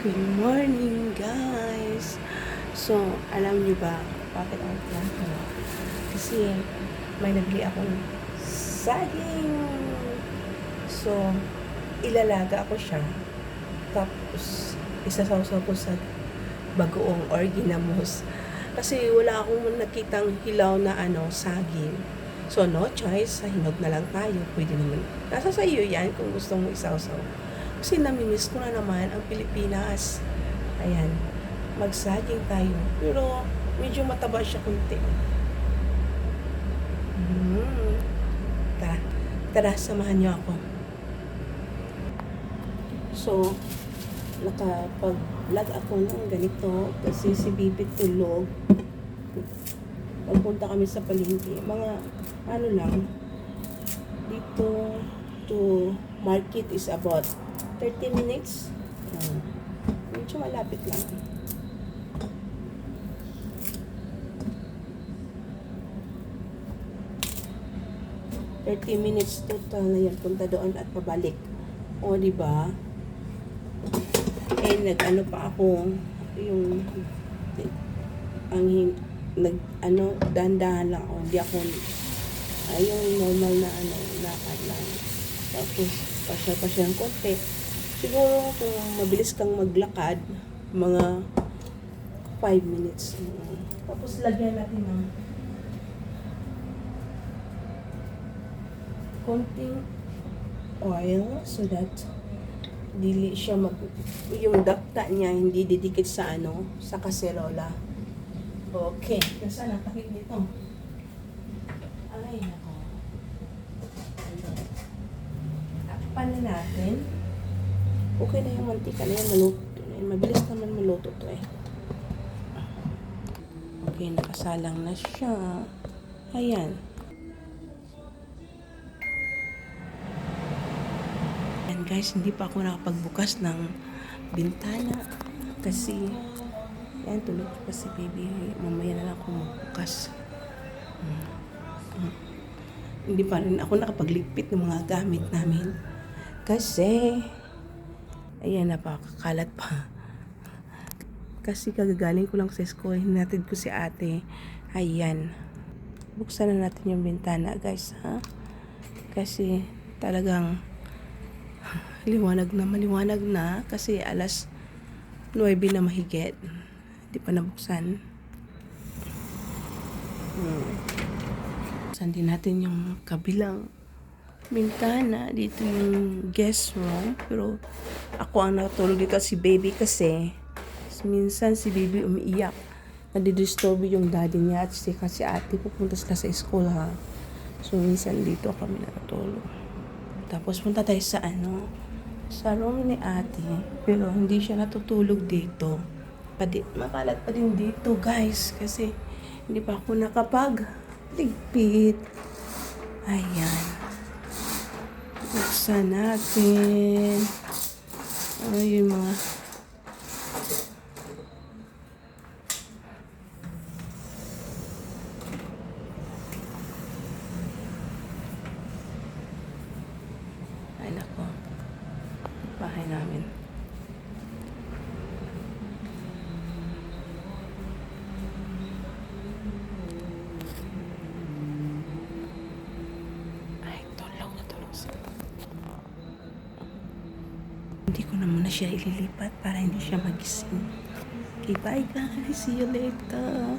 Good morning, guys! So, alam niyo ba bakit ako nagplano? Kasi may nabili akong saging. So, ilalaga ako siya. Tapos, isasawsaw ko sa bagoong or ginamos. Kasi wala akong nakitang hilaw na saging. So, no choice. Sa hinog na lang tayo. Pwede naman. Nasa sa iyo yan kung gusto mo isawsaw. Kasi namimiss ko na naman ang Pilipinas. Ayan, magsaging tayo. Pero medyo mataba siya kunti. Tara, tara, samahan niyo ako. So, nakapag-vlog ako ng ganito kasi si Bibi tulog. Pagpunta kami sa palengke, mga lang, dito to market is about 30 minutes. Medyo malapit lang. Minutes total na yan. Punta doon at pabalik. O, diba? Eh, nag-ano pa ako. Yung dahan-dahan lang ako. Hindi ako yung normal na lakad lang. Tapos, pasyal-pasyal ng konti. Siguro kung mabilis kang maglakad, mga 5 minutes. Tapos lagyan natin ng konting oil so that dili siya yung dapta niya hindi didikit sa sa kaserola. Okay, nasaan ang takip nito? Ay, nako. Takpan na natin. Okay na yung mantika na yan, maluto na yan. Mabilis naman maluto to eh. Okay, nakasalang na siya. Ayan. Ayan guys, hindi pa ako nakapagbukas ng bintana. Kasi, ayan, tulog pa si baby. Mamaya na lang ako magbukas. Hindi pa rin ako nakapagligpit ng mga gamit namin. Kasi, ayan, napakakalat pa. Kasi kagagaling ko lang sa school, hinatid ko si ate. Ayan. Buksan na natin yung bintana, guys, ha? Kasi talagang maliwanag na. Kasi alas 9 na mahigit. Hindi pa nabuksan. Buksan din natin yung kabilang bintana. Dito yung guest room. Pero ako ang natulog dito si baby kasi minsan si baby umiiyak. Nadidisturb yung daddy niya at si ate pupunta sila sa school, ha. So minsan dito kami natulog. Tapos punta tayo sa sa room ni ate. Pero hindi siya natutulog dito. Makalat pa din dito, guys. Kasi hindi pa ako nakapag-ligpit. Ayan. Buksan natin. Yung mga ay nako, bahay namin. Hindi ko na muna siya ililipat para hindi siya magising. Okay, bye guys. See you later.